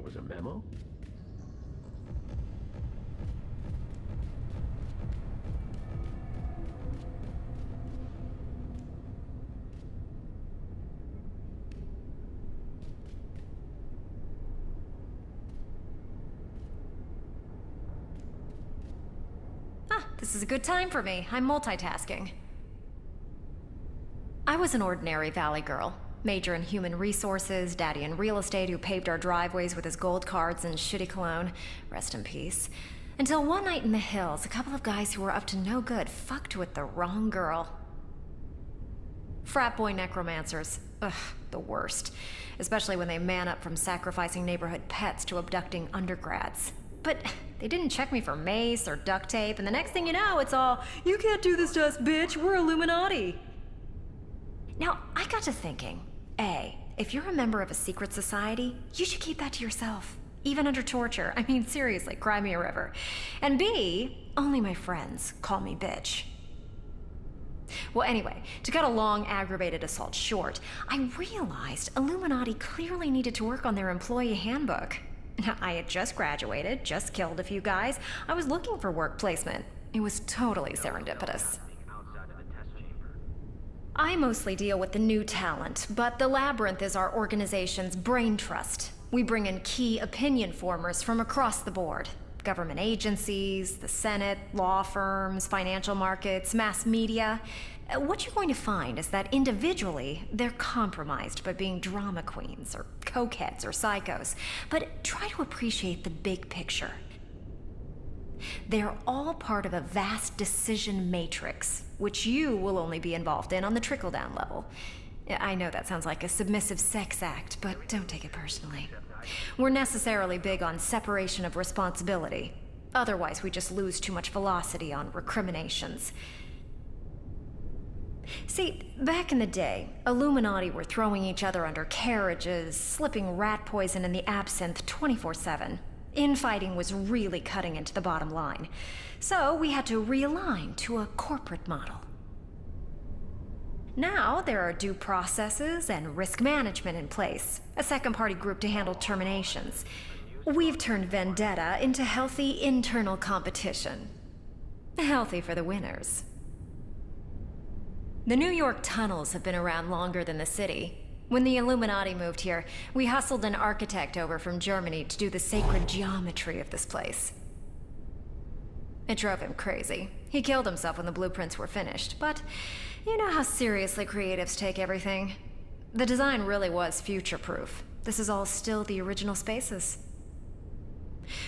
was a memo? This is a good time for me. I'm multitasking. I was an ordinary valley girl. Major in human resources, daddy in real estate who paved our driveways with his gold cards and shitty cologne. Rest in peace. Until one night in the hills, a couple of guys who were up to no good fucked with the wrong girl. Frat boy necromancers. Ugh, the worst. Especially when they man up from sacrificing neighborhood pets to abducting undergrads. But they didn't check me for mace or duct tape, and the next thing you know, it's all, "You can't do this to us, bitch, we're Illuminati." Now, I got to thinking, A, if you're a member of a secret society, you should keep that to yourself. Even under torture. I mean, seriously, cry me a river. And B, only my friends call me bitch. Well, anyway, to cut a long, aggravated assault short, I realized Illuminati clearly needed to work on their employee handbook. Now, I had just graduated, just killed a few guys. I was looking for work placement. It was totally serendipitous. I mostly deal with the new talent, but the Labyrinth is our organization's brain trust. We bring in key opinion formers from across the board. Government agencies, the Senate, law firms, financial markets, mass media. What you're going to find is that individually, they're compromised by being drama queens, or cokeheads, or psychos. But try to appreciate the big picture. They're all part of a vast decision matrix, which you will only be involved in on the trickle-down level. I know that sounds like a submissive sex act, but don't take it personally. We're necessarily big on separation of responsibility. Otherwise, we just lose too much velocity on recriminations. See, back in the day, Illuminati were throwing each other under carriages, slipping rat poison in the absinthe 24/7. Infighting was really cutting into the bottom line. So we had to realign to a corporate model. Now there are due processes and risk management in place, a second-party group to handle terminations. We've turned vendetta into healthy internal competition. Healthy for the winners. The New York tunnels have been around longer than the city. When the Illuminati moved here, we hustled an architect over from Germany to do the sacred geometry of this place. It drove him crazy. He killed himself when the blueprints were finished, but you know how seriously creatives take everything. The design really was future-proof. This is all still the original spaces.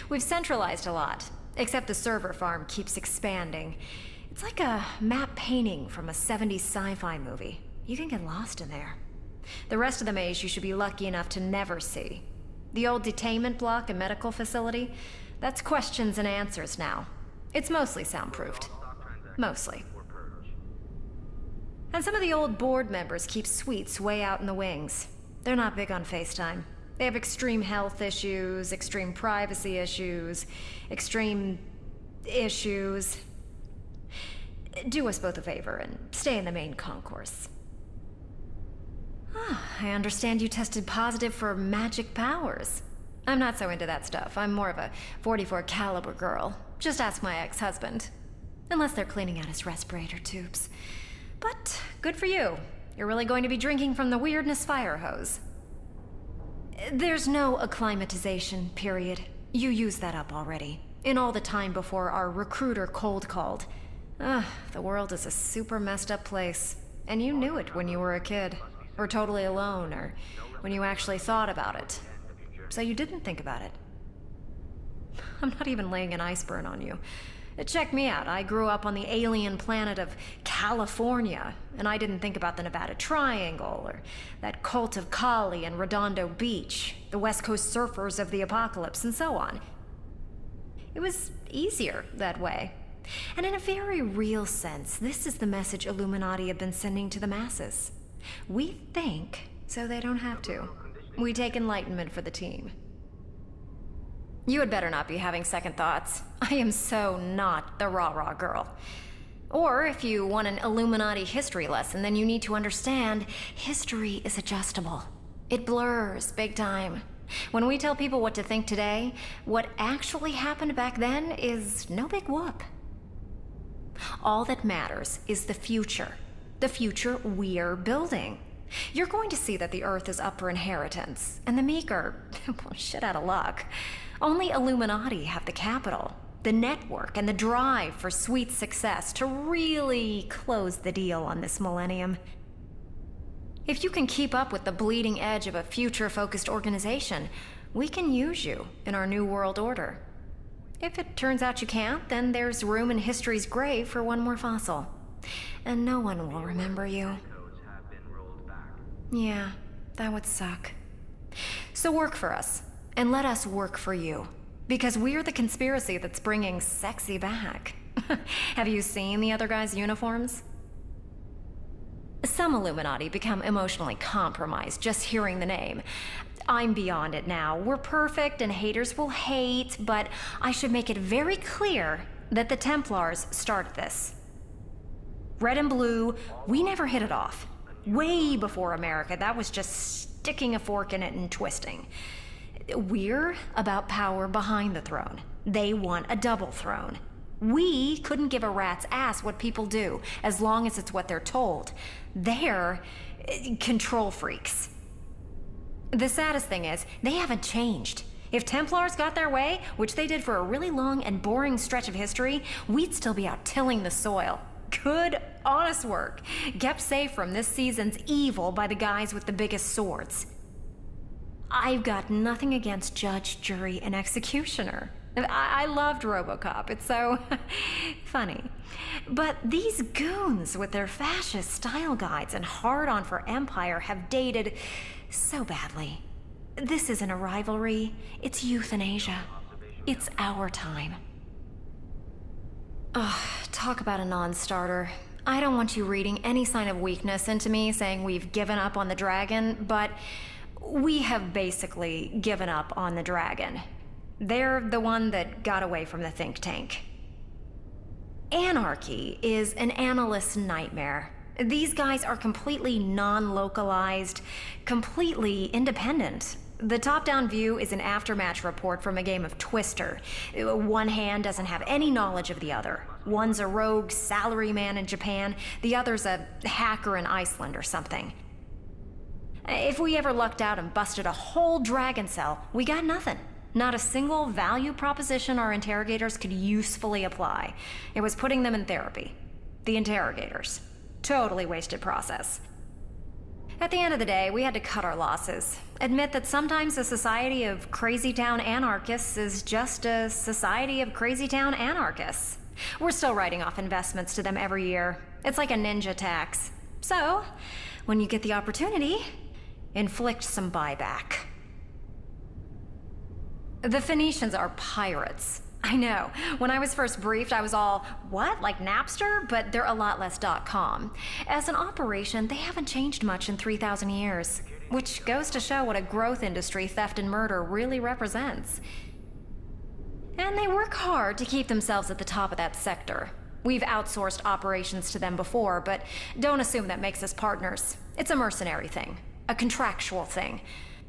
We've centralized a lot, except the server farm keeps expanding. It's like a map painting from a 70s sci-fi movie. You can get lost in there. The rest of the maze you should be lucky enough to never see. The old detainment block and medical facility, that's questions and answers now. It's mostly soundproofed. Mostly. And some of the old board members keep suites way out in the wings. They're not big on FaceTime. They have extreme health issues, extreme privacy issues, extreme issues. Do us both a favor and stay in the main concourse. I understand you tested positive for magic powers. I'm not so into that stuff. I'm more of a .44 caliber girl. Just ask my ex-husband. Unless they're cleaning out his respirator tubes. But good for you. You're really going to be drinking from the weirdness fire hose. There's no acclimatization period. You used that up already. In all the time before our recruiter cold called. The world is a super messed up place. And you knew it when you were a kid. Or totally alone, or when you actually thought about it. So you didn't think about it. I'm not even laying an ice burn on you. Check me out. I grew up on the alien planet of California, and I didn't think about the Nevada Triangle, or that cult of Kali and Redondo Beach, the West Coast surfers of the apocalypse, and so on. It was easier that way. And in a very real sense, this is the message Illuminati have been sending to the masses. We think, so they don't have to. We take enlightenment for the team. You had better not be having second thoughts. I am so not the rah-rah girl. Or if you want an Illuminati history lesson, then you need to understand history is adjustable. It blurs big time. When we tell people what to think today, what actually happened back then is no big whoop. All that matters is the future we're building. You're going to see that the Earth is up for inheritance, and the meek are, well, shit out of luck. Only Illuminati have the capital, the network, and the drive for sweet success to really close the deal on this millennium. If you can keep up with the bleeding edge of a future-focused organization, we can use you in our new world order. If it turns out you can't, then there's room in history's grave for one more fossil. And no one will remember you. Yeah, that would suck. So work for us, and let us work for you. Because we're the conspiracy that's bringing sexy back. Have you seen the other guys' uniforms? Some Illuminati become emotionally compromised just hearing the name. I'm beyond it now. We're perfect and haters will hate, but I should make it very clear that the Templars started this. Red and blue, we never hit it off. Way before America, that was just sticking a fork in it and twisting. We're about power behind the throne. They want a double throne. We couldn't give a rat's ass what people do, as long as it's what they're told. They're control freaks. The saddest thing is, they haven't changed. If Templars got their way, which they did for a really long and boring stretch of history, we'd still be out tilling the soil. Good, honest work, kept safe from this season's evil by the guys with the biggest swords. I've got nothing against judge, jury, and executioner. I loved RoboCop, it's so funny. But these goons with their fascist style guides and hard-on for Empire have dated so badly. This isn't a rivalry, it's euthanasia. It's our time. Ugh, talk about a non-starter. I don't want you reading any sign of weakness into me saying we've given up on the dragon, but we have basically given up on the dragon. They're the one that got away from the think tank. Anarchy is an analyst's nightmare. These guys are completely non-localized, completely independent. The top-down view is an aftermatch report from a game of Twister. One hand doesn't have any knowledge of the other. One's a rogue salaryman in Japan, the other's a hacker in Iceland or something. If we ever lucked out and busted a whole dragon cell, we got nothing. Not a single value proposition our interrogators could usefully apply. It was putting them in therapy. The interrogators. Totally wasted process. At the end of the day, we had to cut our losses. Admit that sometimes a society of crazy town anarchists is just a society of crazy town anarchists. We're still writing off investments to them every year. It's like a ninja tax. So, when you get the opportunity, inflict some buyback. The Phoenicians are pirates. I know. When I was first briefed, I was all, what, like Napster? But they're a lot less .com. As an operation, they haven't changed much in 3,000 years, which goes to show what a growth industry theft and murder really represents. And they work hard to keep themselves at the top of that sector. We've outsourced operations to them before, but don't assume that makes us partners. It's a mercenary thing, a contractual thing.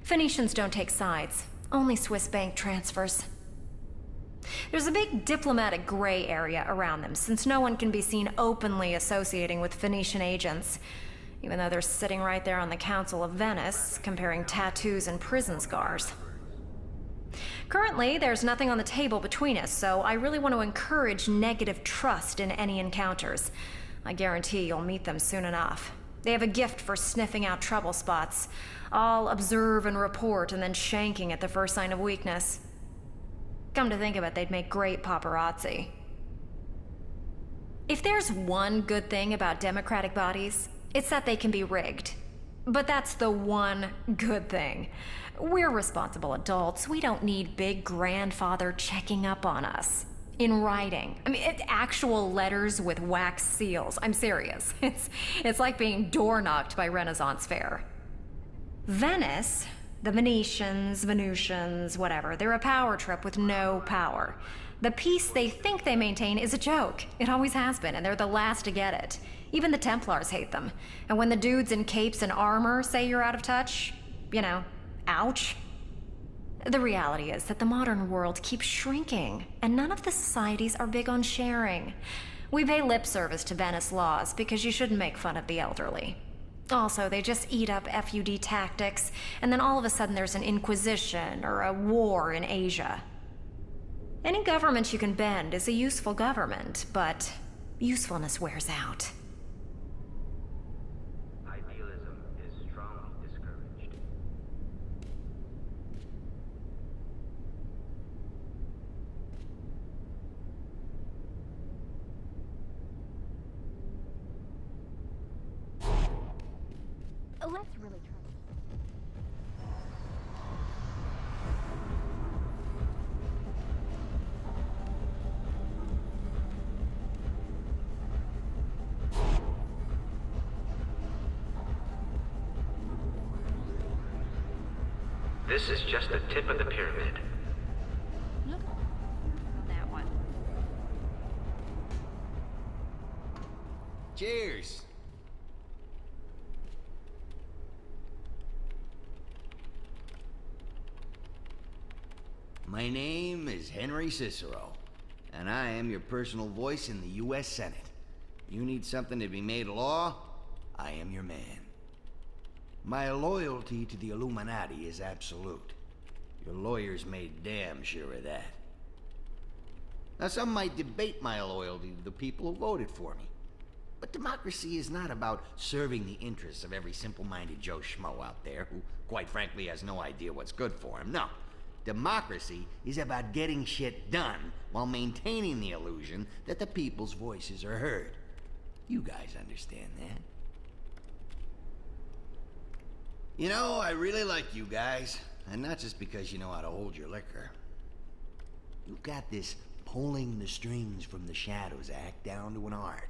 Phoenicians don't take sides. Only Swiss bank transfers. There's a big diplomatic gray area around them, since no one can be seen openly associating with Phoenician agents, even though they're sitting right there on the Council of Venice, comparing tattoos and prison scars. Currently, there's nothing on the table between us, so I really want to encourage negative trust in any encounters. I guarantee you'll meet them soon enough. They have a gift for sniffing out trouble spots. All observe and report and then shanking at the first sign of weakness. Come to think of it, they'd make great paparazzi. If there's one good thing about democratic bodies, it's that they can be rigged. But that's the one good thing. We're responsible adults. We don't need big grandfather checking up on us. In writing. I mean, actual letters with wax seals. I'm serious. It's like being door-knocked by Renaissance fair. Venice, the Venusians, whatever, they're a power trip with no power. The peace they think they maintain is a joke. It always has been, and they're the last to get it. Even the Templars hate them. And when the dudes in capes and armor say you're out of touch, you know, ouch. The reality is that the modern world keeps shrinking, and none of the societies are big on sharing. We pay lip service to Venice laws because you shouldn't make fun of the elderly. Also, they just eat up FUD tactics, and then all of a sudden there's an inquisition or a war in Asia. Any government you can bend is a useful government, but usefulness wears out. Idealism is strongly discouraged. Let's really try. This is just the tip of the pyramid. Look at that one. Cheers! My name is Henry Cicero, and I am your personal voice in the U.S. Senate. You need something to be made law? I am your man. My loyalty to the Illuminati is absolute. Your lawyers made damn sure of that. Now, some might debate my loyalty to the people who voted for me. But democracy is not about serving the interests of every simple-minded Joe Schmo out there who, quite frankly, has no idea what's good for him. No. Democracy is about getting shit done while maintaining the illusion that the people's voices are heard. You guys understand that? You know, I really like you guys, and not just because you know how to hold your liquor. You've got this pulling the strings from the shadows act down to an art.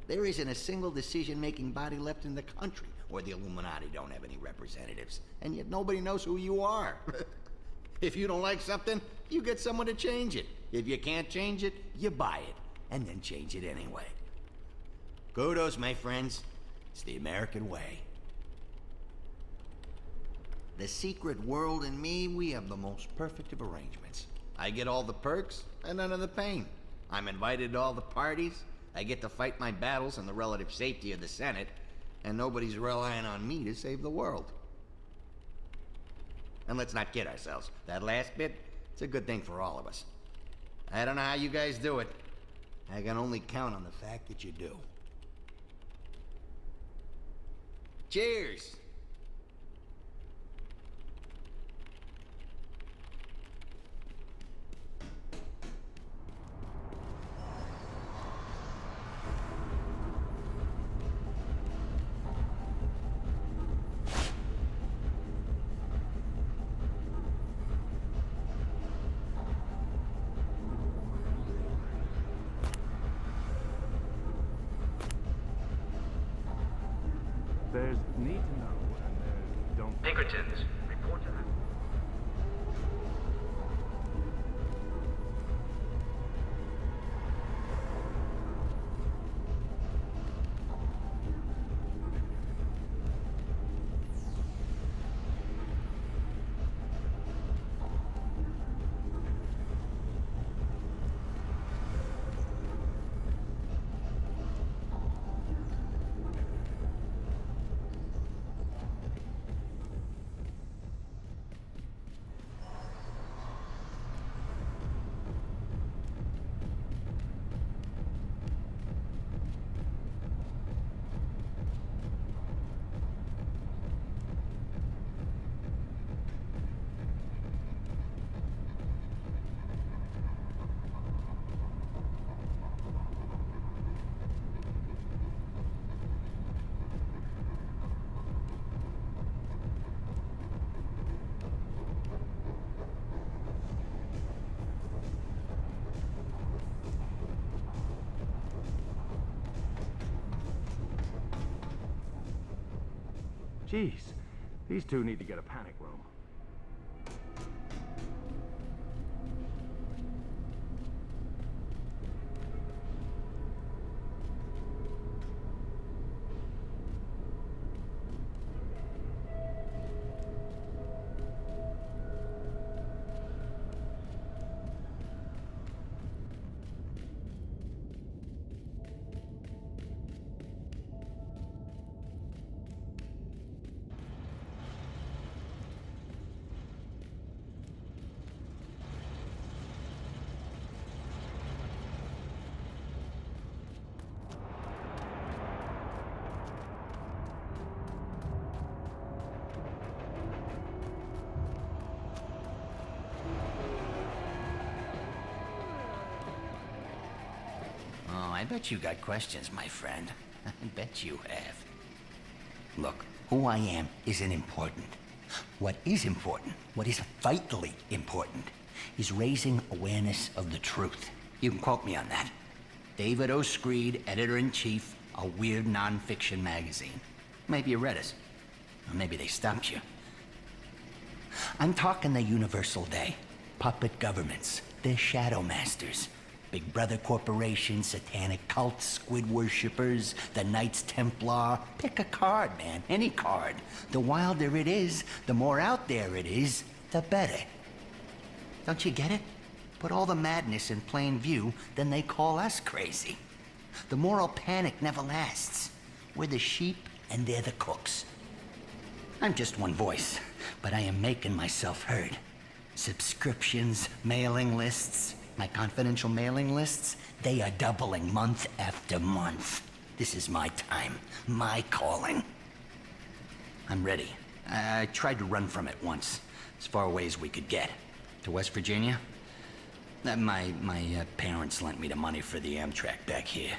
There isn't a single decision-making body left in the country where the Illuminati don't have any representatives, and yet nobody knows who you are. If you don't like something, you get someone to change it. If you can't change it, you buy it, and then change it anyway. Kudos, my friends. It's the American way. The secret world and me, we have the most perfect of arrangements. I get all the perks and none of the pain. I'm invited to all the parties. I get to fight my battles in the relative safety of the Senate, and nobody's relying on me to save the world. And let's not kid ourselves. That last bit, it's a good thing for all of us. I don't know how you guys do it. I can only count on the fact that you do. Cheers! There's need to know, and there's don't. Pinkertons, report to them. Jeez, these two need to get a panic room. I bet you got questions, my friend. I bet you have. Look, who I am isn't important. What is important, what is vitally important, is raising awareness of the truth. You can quote me on that. David O. Screed, editor-in-chief, a weird non-fiction magazine. Maybe you read us. Or maybe they stumped you. I'm talking the universal day. Puppet governments, they're shadow masters. Big Brother corporations, satanic cults, squid worshippers, the Knights Templar. Pick a card, man, any card. The wilder it is, the more out there it is, the better. Don't you get it? Put all the madness in plain view, then they call us crazy. The moral panic never lasts. We're the sheep and they're the cooks. I'm just one voice, but I am making myself heard. Subscriptions, mailing lists, my confidential mailing lists, they are doubling month after month. This is my time, my calling. I'm ready. I tried to run from it once, as far away as we could get. To West Virginia? My parents lent me the money for the Amtrak back here.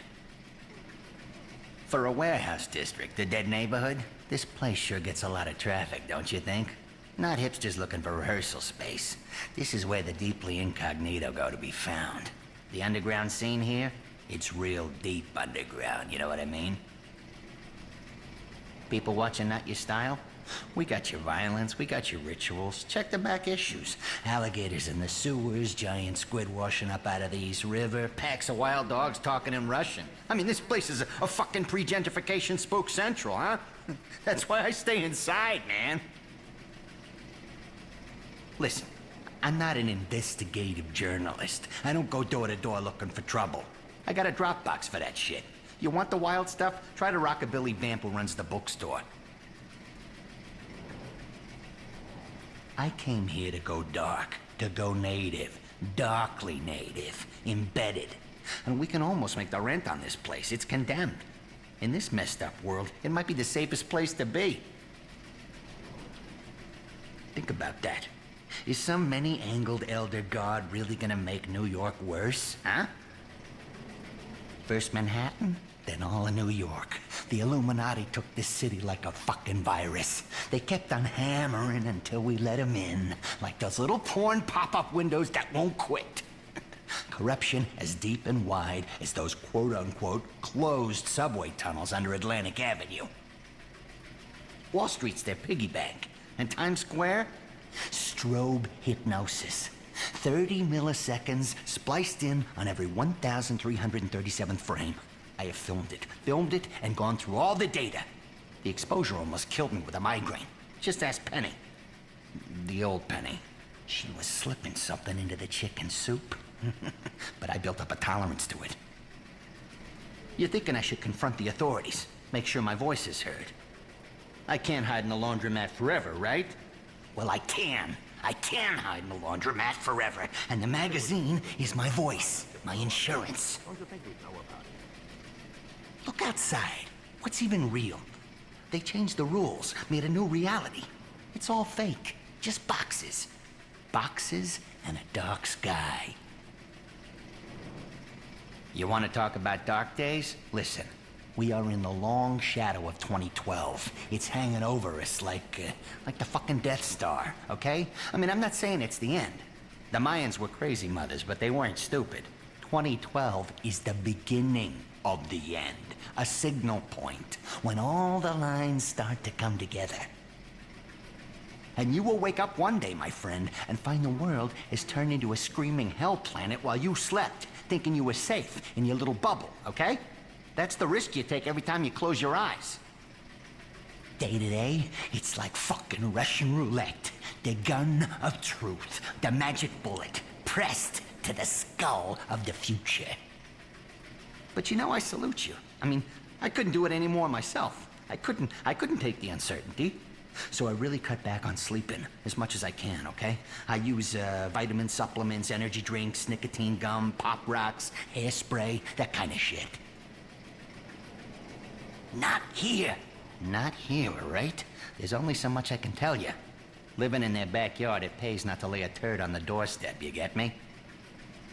For a warehouse district, a dead neighborhood, this place sure gets a lot of traffic, don't you think? Not hipsters looking for rehearsal space. This is where the deeply incognito go to be found. The underground scene here, it's real deep underground, you know what I mean? People watching Not Your Style? We got your violence, we got your rituals. Check the back issues. Alligators in the sewers, giant squid washing up out of the East River, packs of wild dogs talking in Russian. I mean, this place is a fucking pre-gentrification spook central, huh? That's why I stay inside, man. Listen, I'm not an investigative journalist. I don't go door to door looking for trouble. I got a Dropbox for that shit. You want the wild stuff? Try to rockabilly vamp who runs the bookstore. I came here to go dark, to go native, darkly native, embedded. And we can almost make the rent on this place. It's condemned. In this messed up world, it might be the safest place to be. Think about that. Is some many-angled elder god really gonna make New York worse, huh? First Manhattan, then all of New York. The Illuminati took this city like a fucking virus. They kept on hammering until we let them in, like those little porn pop-up windows that won't quit. Corruption as deep and wide as those quote-unquote closed subway tunnels under Atlantic Avenue. Wall Street's their piggy bank, and Times Square? Strobe hypnosis. 30 milliseconds spliced in on every 1,337th frame. I have filmed it, and gone through all the data. The exposure almost killed me with a migraine. Just ask Penny. The old Penny. She was slipping something into the chicken soup. But I built up a tolerance to it. You're thinking I should confront the authorities, make sure my voice is heard. I can't hide in the laundromat forever, right? Well, I can. I can hide in the laundromat forever. And the magazine is my voice, my insurance. Look outside. What's even real? They changed the rules, made a new reality. It's all fake. Just boxes. Boxes and a dark sky. You want to talk about dark days? Listen. We are in the long shadow of 2012. It's hanging over us like the fucking Death Star, okay? I mean, I'm not saying it's the end. The Mayans were crazy mothers, but they weren't stupid. 2012 is the beginning of the end. A signal point, when all the lines start to come together. And you will wake up one day, my friend, and find the world has turned into a screaming hell planet while you slept, thinking you were safe in your little bubble, okay? That's the risk you take every time you close your eyes. Day to day, it's like fucking Russian roulette. The gun of truth, the magic bullet, pressed to the skull of the future. But you know, I salute you. I mean, I couldn't do it anymore myself. I couldn't take the uncertainty. So I really cut back on sleeping as much as I can, okay? I use vitamin supplements, energy drinks, nicotine gum, pop rocks, hairspray, that kind of shit. Not here. Not here, right? There's only so much I can tell you. Living in their backyard, it pays not to lay a turd on the doorstep, you get me?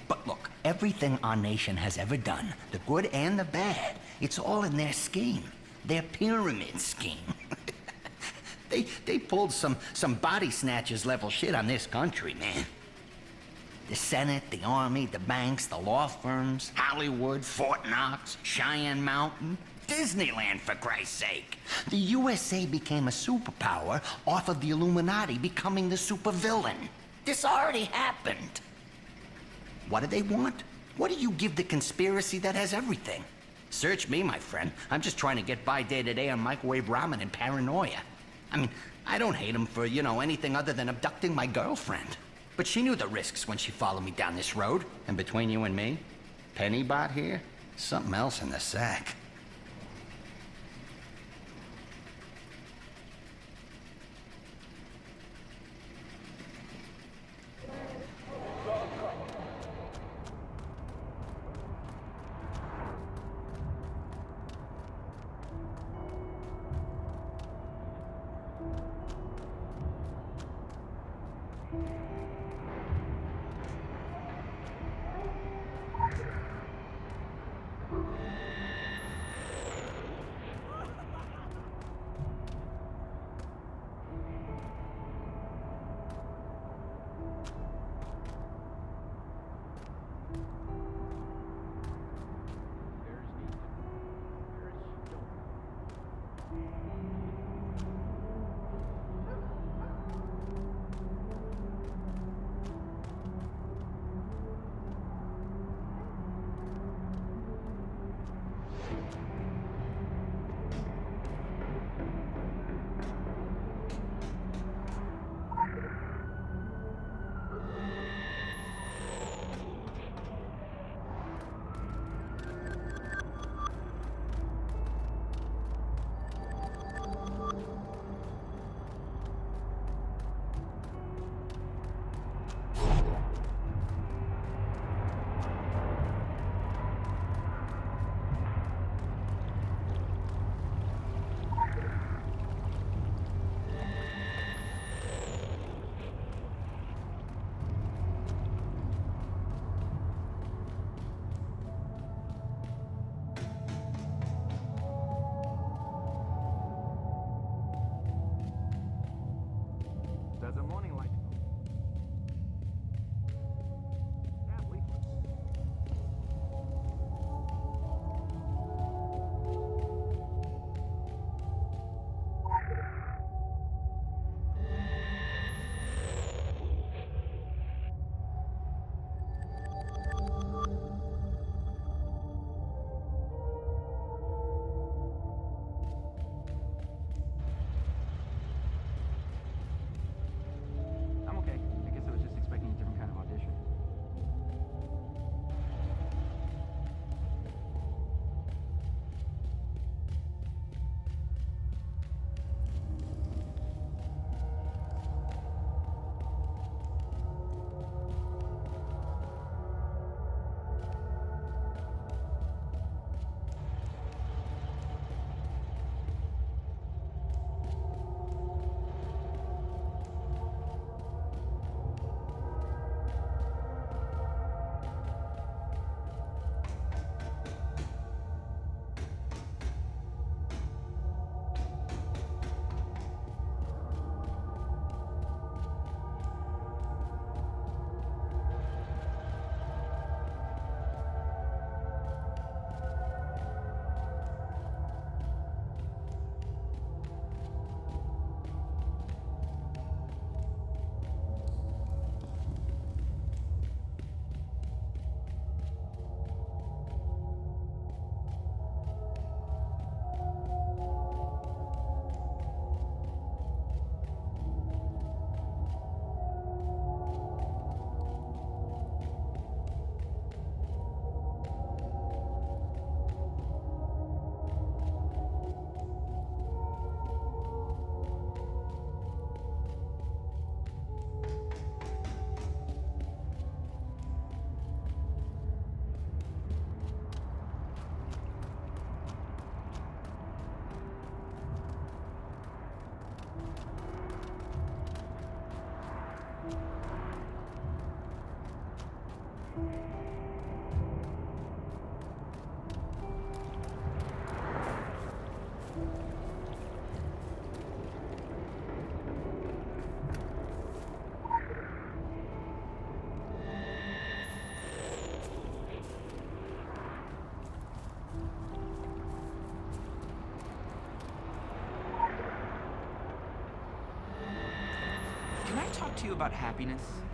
But look, everything our nation has ever done, the good and the bad, it's all in their scheme. Their pyramid scheme. They pulled some body snatchers level shit on this country, man. The Senate, the Army, the banks, the law firms, Hollywood, Fort Knox, Cheyenne Mountain, Disneyland, for Christ's sake. The USA became a superpower off of the Illuminati becoming the supervillain. This already happened. What do they want? What do you give the conspiracy that has everything? Search me, my friend. I'm just trying to get by day to day on microwave ramen and paranoia. I mean, I don't hate them for, anything other than abducting my girlfriend. But she knew the risks when she followed me down this road. And between you and me, Pennybot here, something else in the sack. talk to you about happiness?